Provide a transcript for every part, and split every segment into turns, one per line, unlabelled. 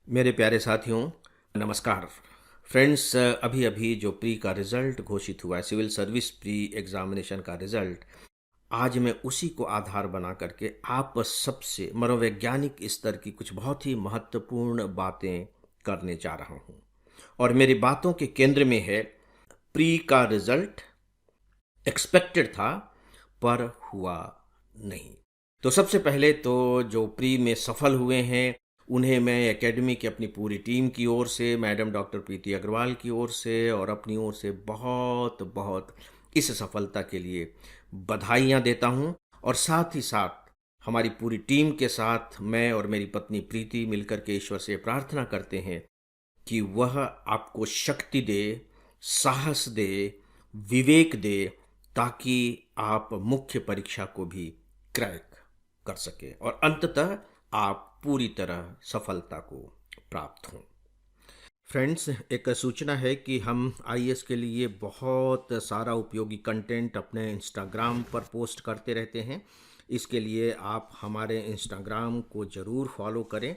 मेरे प्यारे साथियों, नमस्कार। फ्रेंड्स, अभी अभी जो प्री का रिज़ल्ट घोषित हुआ है, सिविल सर्विस प्री एग्ज़ामिनेशन का रिज़ल्ट, आज मैं उसी को आधार बना करके आप सबसे मनोवैज्ञानिक स्तर की कुछ बहुत ही महत्वपूर्ण बातें करने जा रहा हूँ। और मेरी बातों के केंद्र में है, प्री का रिज़ल्ट एक्सपेक्टेड था पर हुआ नहीं। तो सबसे पहले तो जो प्री में सफल हुए हैं उन्हें मैं एकेडमी की अपनी पूरी टीम की ओर से, मैडम डॉक्टर प्रीति अग्रवाल की ओर से और अपनी ओर से बहुत बहुत इस सफलता के लिए बधाइयाँ देता हूँ। और साथ ही साथ हमारी पूरी टीम के साथ मैं और मेरी पत्नी प्रीति मिलकर के ईश्वर से प्रार्थना करते हैं कि वह आपको शक्ति दे, साहस दे, विवेक दे, ताकि आप मुख्य परीक्षा को भी क्रैक कर सके और अंततः आप पूरी तरह सफलता को प्राप्त हों। फ्रेंड्स, एक सूचना है कि हम आईएएस के लिए बहुत सारा उपयोगी कंटेंट अपने इंस्टाग्राम पर पोस्ट करते रहते हैं। इसके लिए आप हमारे इंस्टाग्राम को ज़रूर फॉलो करें।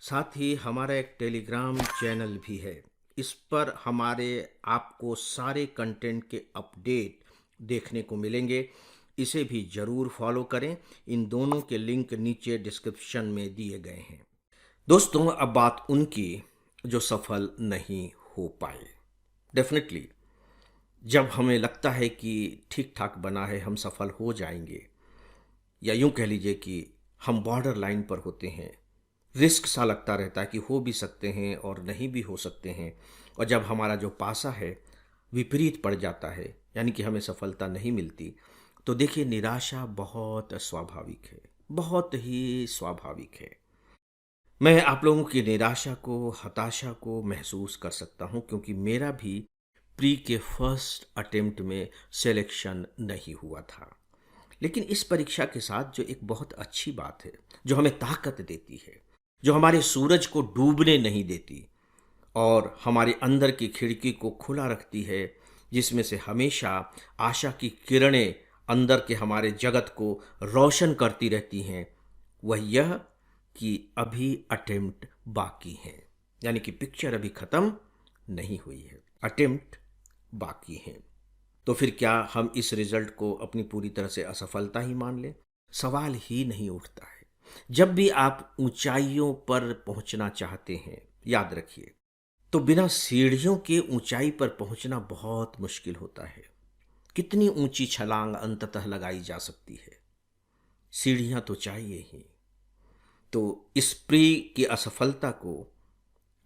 साथ ही हमारा एक टेलीग्राम चैनल भी है। इस पर हमारे आपको सारे कंटेंट के अपडेट देखने को मिलेंगे। इसे भी ज़रूर फॉलो करें। इन दोनों के लिंक नीचे डिस्क्रिप्शन में दिए गए हैं। दोस्तों, अब बात उनकी जो सफल नहीं हो पाए। डेफिनेटली जब हमें लगता है कि ठीक ठाक बना है, हम सफल हो जाएंगे, या यूं कह लीजिए कि हम बॉर्डर लाइन पर होते हैं, रिस्क सा लगता रहता है कि हो भी सकते हैं और नहीं भी हो सकते हैं। और जब हमारा जो पासा है विपरीत पड़ जाता है, यानी कि हमें सफलता नहीं मिलती, तो देखिए निराशा बहुत स्वाभाविक है, बहुत ही स्वाभाविक है। मैं आप लोगों की निराशा को, हताशा को महसूस कर सकता हूं, क्योंकि मेरा भी प्री के फर्स्ट अटेम्प्ट में सिलेक्शन नहीं हुआ था। लेकिन इस परीक्षा के साथ जो एक बहुत अच्छी बात है, जो हमें ताकत देती है, जो हमारे सूरज को डूबने नहीं देती और हमारे अंदर की खिड़की को खुला रखती है, जिसमें से हमेशा आशा की किरणें अंदर के हमारे जगत को रोशन करती रहती हैं, वह यह कि अभी अटेम्प्ट बाकी हैं। यानी कि पिक्चर अभी ख़त्म नहीं हुई है, अटेम्प्ट बाकी हैं। तो फिर क्या हम इस रिजल्ट को अपनी पूरी तरह से असफलता ही मान लें? सवाल ही नहीं उठता है। जब भी आप ऊंचाइयों पर पहुंचना चाहते हैं, याद रखिए, तो बिना सीढ़ियों के ऊंचाई पर पहुंचना बहुत मुश्किल होता है। कितनी ऊंची छलांग अंततः लगाई जा सकती है? सीढ़ियां तो चाहिए ही। तो इस प्री की असफलता को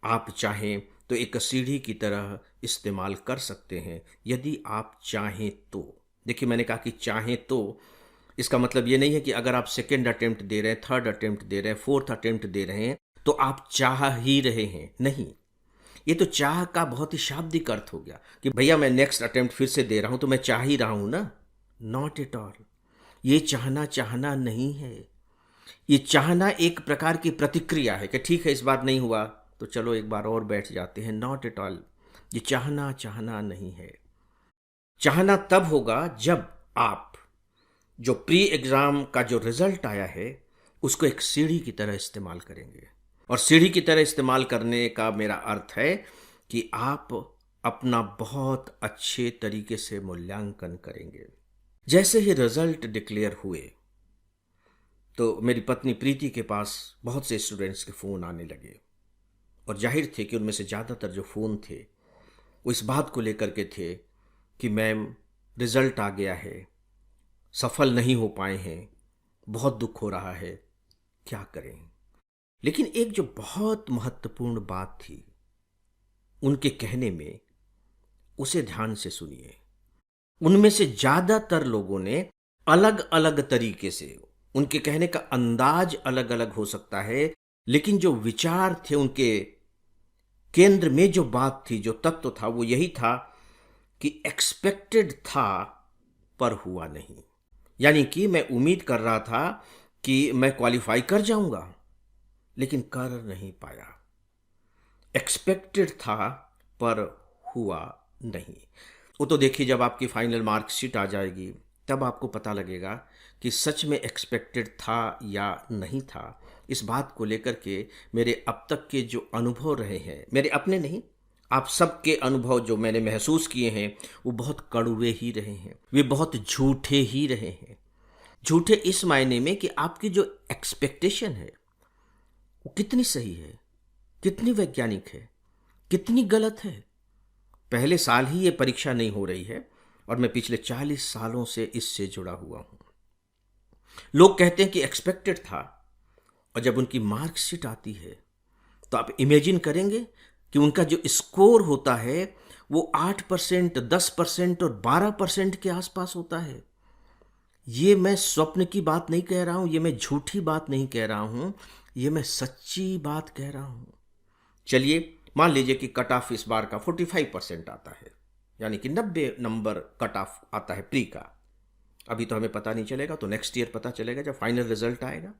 आप चाहें तो एक सीढ़ी की तरह इस्तेमाल कर सकते हैं, यदि आप चाहें तो। देखिए, मैंने कहा कि चाहें तो, इसका मतलब ये नहीं है कि अगर आप सेकेंड अटेम्प्ट दे रहे हैं, थर्ड अटेम्प्ट दे रहे हैं, फोर्थ अटेम्प्ट दे रहे हैं, तो आप चाह ही रहे हैं। नहीं, ये तो चाह का बहुत ही शाब्दिक अर्थ हो गया कि भैया मैं नेक्स्ट अटेम्प्ट फिर से दे रहा हूं तो मैं चाह ही रहा हूं ना। Not at all. ये चाहना चाहना नहीं है। ये चाहना एक प्रकार की प्रतिक्रिया है कि ठीक है, इस बार नहीं हुआ तो चलो एक बार और बैठ जाते हैं। Not at all. ये चाहना चाहना नहीं है। चाहना तब होगा जब आप जो प्री एग्जाम का जो रिजल्ट आया है उसको एक सीढ़ी की तरह इस्तेमाल करेंगे। और सीढ़ी की तरह इस्तेमाल करने का मेरा अर्थ है कि आप अपना बहुत अच्छे तरीके से मूल्यांकन करेंगे। जैसे ही रिजल्ट डिक्लेयर हुए तो मेरी पत्नी प्रीति के पास बहुत से स्टूडेंट्स के फ़ोन आने लगे, और जाहिर थे कि उनमें से ज़्यादातर जो फ़ोन थे वो इस बात को लेकर के थे कि मैम, रिज़ल्ट आ गया है, सफल नहीं हो पाए हैं, बहुत दुख हो रहा है, क्या करें। लेकिन एक जो बहुत महत्वपूर्ण बात थी उनके कहने में, उसे ध्यान से सुनिए। उनमें से ज़्यादातर लोगों ने अलग अलग तरीके से, उनके कहने का अंदाज अलग अलग हो सकता है, लेकिन जो विचार थे उनके केंद्र में, जो बात थी, जो तत्व था, वो यही था कि एक्सपेक्टेड था पर हुआ नहीं। यानी कि मैं उम्मीद कर रहा था कि मैं क्वालिफाई कर जाऊंगा, लेकिन कर नहीं पाया। एक्सपेक्टेड था पर हुआ नहीं। वो तो देखिए, जब आपकी फाइनल मार्कशीट आ जाएगी तब आपको पता लगेगा कि सच में एक्सपेक्टेड था या नहीं था। इस बात को लेकर के मेरे अब तक के जो अनुभव रहे हैं, मेरे अपने नहीं, आप सबके अनुभव जो मैंने महसूस किए हैं, वो बहुत कड़वे ही रहे हैं, वे बहुत झूठे ही रहे हैं। झूठे इस मायने में कि आपकी जो एक्सपेक्टेशन है वो कितनी सही है, कितनी वैज्ञानिक है, कितनी गलत है। पहले साल ही ये परीक्षा नहीं हो रही है और मैं पिछले 40 सालों से इससे जुड़ा हुआ हूं। लोग कहते हैं कि एक्सपेक्टेड था, और जब उनकी मार्कशीट आती है तो आप इमेजिन करेंगे कि उनका जो स्कोर होता है वो 8%, 10% और 12% के आसपास होता है। ये मैं स्वप्न की बात नहीं कह रहा हूं, ये मैं झूठी बात नहीं कह रहा हूं, ये मैं सच्ची बात कह रहा हूं। चलिए मान लीजिए कि कट ऑफ इस बार का 45% आता है, यानी कि 90 नंबर कट ऑफ आता है प्री का। अभी तो हमें पता नहीं चलेगा, तो नेक्स्ट ईयर पता चलेगा जब फाइनल रिजल्ट आएगा।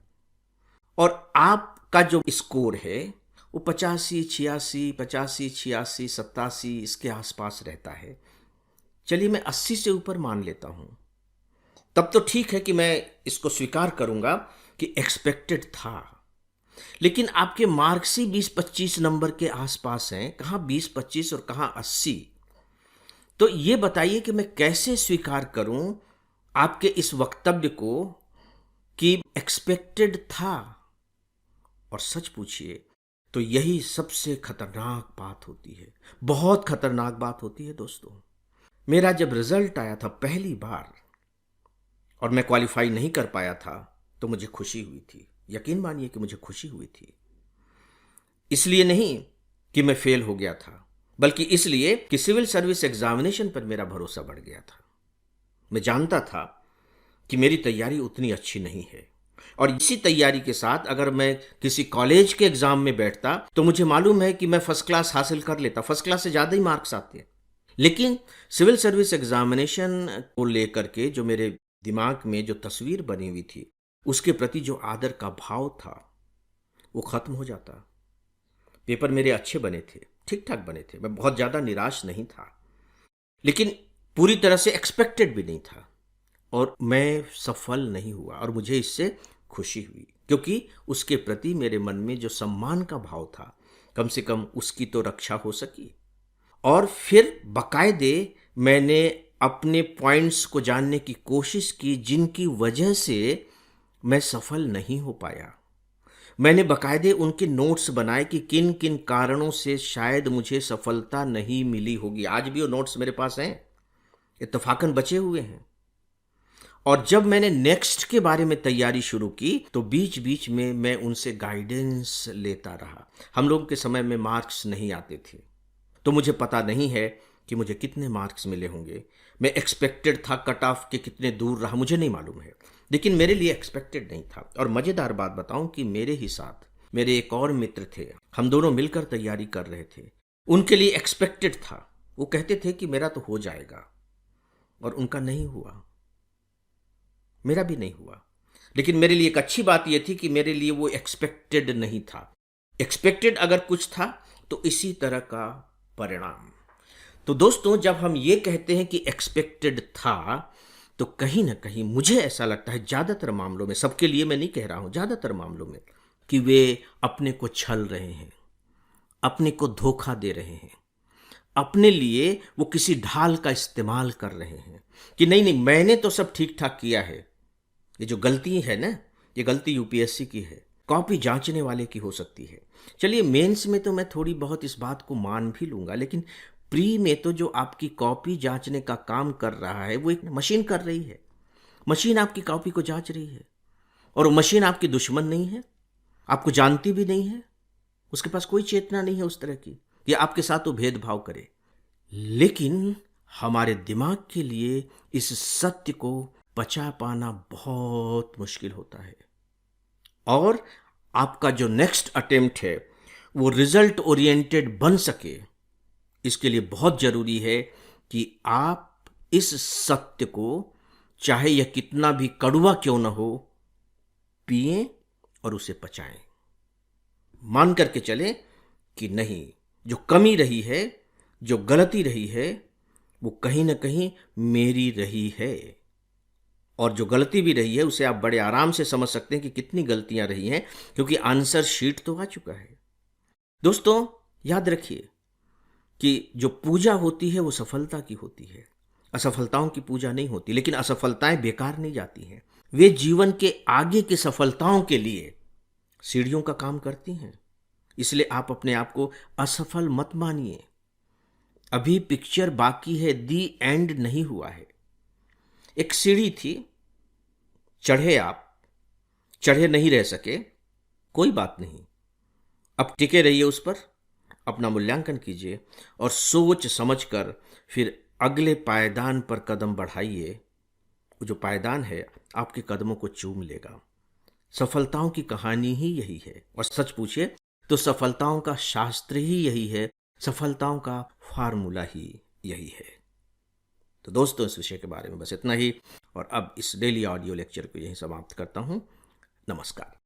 और आपका जो स्कोर है वो 85, 86, 85, 86, 87 इसके आसपास रहता है। चलिए मैं 80 से ऊपर मान लेता हूं, तब तो ठीक है कि मैं इसको स्वीकार करूंगा कि एक्सपेक्टेड था। लेकिन आपके मार्क्स ही 20-25 नंबर के आसपास हैं, कहां 20-25 और कहां 80। तो ये बताइए कि मैं कैसे स्वीकार करूं आपके इस वक्तव्य को कि एक्सपेक्टेड था। और सच पूछिए तो यही सबसे खतरनाक बात होती है, बहुत खतरनाक बात होती है दोस्तों। मेरा जब रिजल्ट आया था पहली बार और मैं क्वालिफाई नहीं कर पाया था, तो मुझे खुशी हुई थी। यकीन मानिए कि मुझे खुशी हुई थी। इसलिए नहीं कि मैं फेल हो गया था, बल्कि इसलिए कि सिविल सर्विस एग्जामिनेशन पर मेरा भरोसा बढ़ गया था। मैं जानता था कि मेरी तैयारी उतनी अच्छी नहीं है, और इसी तैयारी के साथ अगर मैं किसी कॉलेज के एग्जाम में बैठता तो मुझे मालूम है कि मैं फर्स्ट क्लास हासिल कर लेता, फर्स्ट क्लास से ज़्यादा ही मार्क्स आते हैं। लेकिन सिविल सर्विस एग्जामिनेशन को लेकर के जो मेरे दिमाग में जो तस्वीर बनी हुई थी, उसके प्रति जो आदर का भाव था वो खत्म हो जाता। पेपर मेरे अच्छे बने थे, ठीक ठाक बने थे, मैं बहुत ज़्यादा निराश नहीं था, लेकिन पूरी तरह से एक्सपेक्टेड भी नहीं था, और मैं सफल नहीं हुआ। और मुझे इससे खुशी हुई, क्योंकि उसके प्रति मेरे मन में जो सम्मान का भाव था, कम से कम उसकी तो रक्षा हो सकी। और फिर बाकायदे मैंने अपने पॉइंट्स को जानने की कोशिश की जिनकी वजह से मैं सफल नहीं हो पाया। मैंने बाकायदे उनके नोट्स बनाए कि किन किन कारणों से शायद मुझे सफलता नहीं मिली होगी। आज भी वो नोट्स मेरे पास हैं, इत्तफाकन बचे हुए हैं। और जब मैंने नेक्स्ट के बारे में तैयारी शुरू की तो बीच बीच में मैं उनसे गाइडेंस लेता रहा। हम लोगों के समय में मार्क्स नहीं आते थे, तो मुझे पता नहीं है कि मुझे कितने मार्क्स मिले होंगे। मैं एक्सपेक्टेड था, कट ऑफ के कितने दूर रहा मुझे नहीं मालूम है, लेकिन मेरे लिए एक्सपेक्टेड नहीं था। और मज़ेदार बात बताऊं कि मेरे ही साथ मेरे एक और मित्र थे, हम दोनों मिलकर तैयारी कर रहे थे। उनके लिए एक्सपेक्टेड था, वो कहते थे कि मेरा तो हो जाएगा, और उनका नहीं हुआ, मेरा भी नहीं हुआ। लेकिन मेरे लिए एक अच्छी बात यह थी कि मेरे लिए वो एक्सपेक्टेड नहीं था। एक्सपेक्टेड अगर कुछ था तो इसी तरह का परिणाम। तो दोस्तों, जब हम ये कहते हैं कि एक्सपेक्टेड था, तो कहीं ना कहीं मुझे ऐसा लगता है ज़्यादातर मामलों में, सबके लिए मैं नहीं कह रहा हूं, ज़्यादातर मामलों में, कि वे अपने को छल रहे हैं, अपने को धोखा दे रहे हैं, अपने लिए वो किसी ढाल का इस्तेमाल कर रहे हैं कि नहीं नहीं मैंने तो सब ठीक ठाक किया है। ये जो गलती है ना, ये गलती यूपीएससी की है, कॉपी जांचने वाले की हो सकती है। चलिए मेंस में तो मैं थोड़ी बहुत इस बात को मान भी लूंगा, लेकिन प्री में तो जो आपकी कॉपी जांचने का काम कर रहा है वो एक मशीन कर रही है। मशीन आपकी कॉपी को जांच रही है, और वो मशीन आपकी दुश्मन नहीं है, आपको जानती भी नहीं है, उसके पास कोई चेतना नहीं है उस तरह की कि आपके साथ वो भेदभाव करे। लेकिन हमारे दिमाग के लिए इस सत्य को पचा पाना बहुत मुश्किल होता है, और आपका जो नेक्स्ट अटेम्प्ट है वो रिजल्ट ओरिएंटेड बन सके, इसके लिए बहुत जरूरी है कि आप इस सत्य को, चाहे यह कितना भी कड़वा क्यों ना हो, पिएं और उसे पचाएं। मान करके चलें कि नहीं, जो कमी रही है, जो गलती रही है, वो कहीं ना कहीं मेरी रही है। और जो गलती भी रही है उसे आप बड़े आराम से समझ सकते हैं कि कितनी गलतियां रही हैं, क्योंकि आंसर शीट तो आ चुका है। दोस्तों, याद रखिए कि जो पूजा होती है वो सफलता की होती है, असफलताओं की पूजा नहीं होती। लेकिन असफलताएं बेकार नहीं जाती हैं, वे जीवन के आगे की सफलताओं के लिए सीढ़ियों का काम करती हैं। इसलिए आप अपने आप को असफल मत मानिए। अभी पिक्चर बाकी है, दी एंड नहीं हुआ है। एक सीढ़ी थी, चढ़े आप, चढ़े नहीं रह सके, कोई बात नहीं, अब टिके रहिए उस पर, अपना मूल्यांकन कीजिए और सोच समझकर फिर अगले पायदान पर कदम बढ़ाइए। वो जो पायदान है आपके कदमों को चूम लेगा। सफलताओं की कहानी ही यही है, और सच पूछिए तो सफलताओं का शास्त्र ही यही है, सफलताओं का फार्मूला ही यही है। तो दोस्तों, इस विषय के बारे में बस इतना ही, और अब इस डेली ऑडियो लेक्चर को यहीं समाप्त करता हूं। नमस्कार।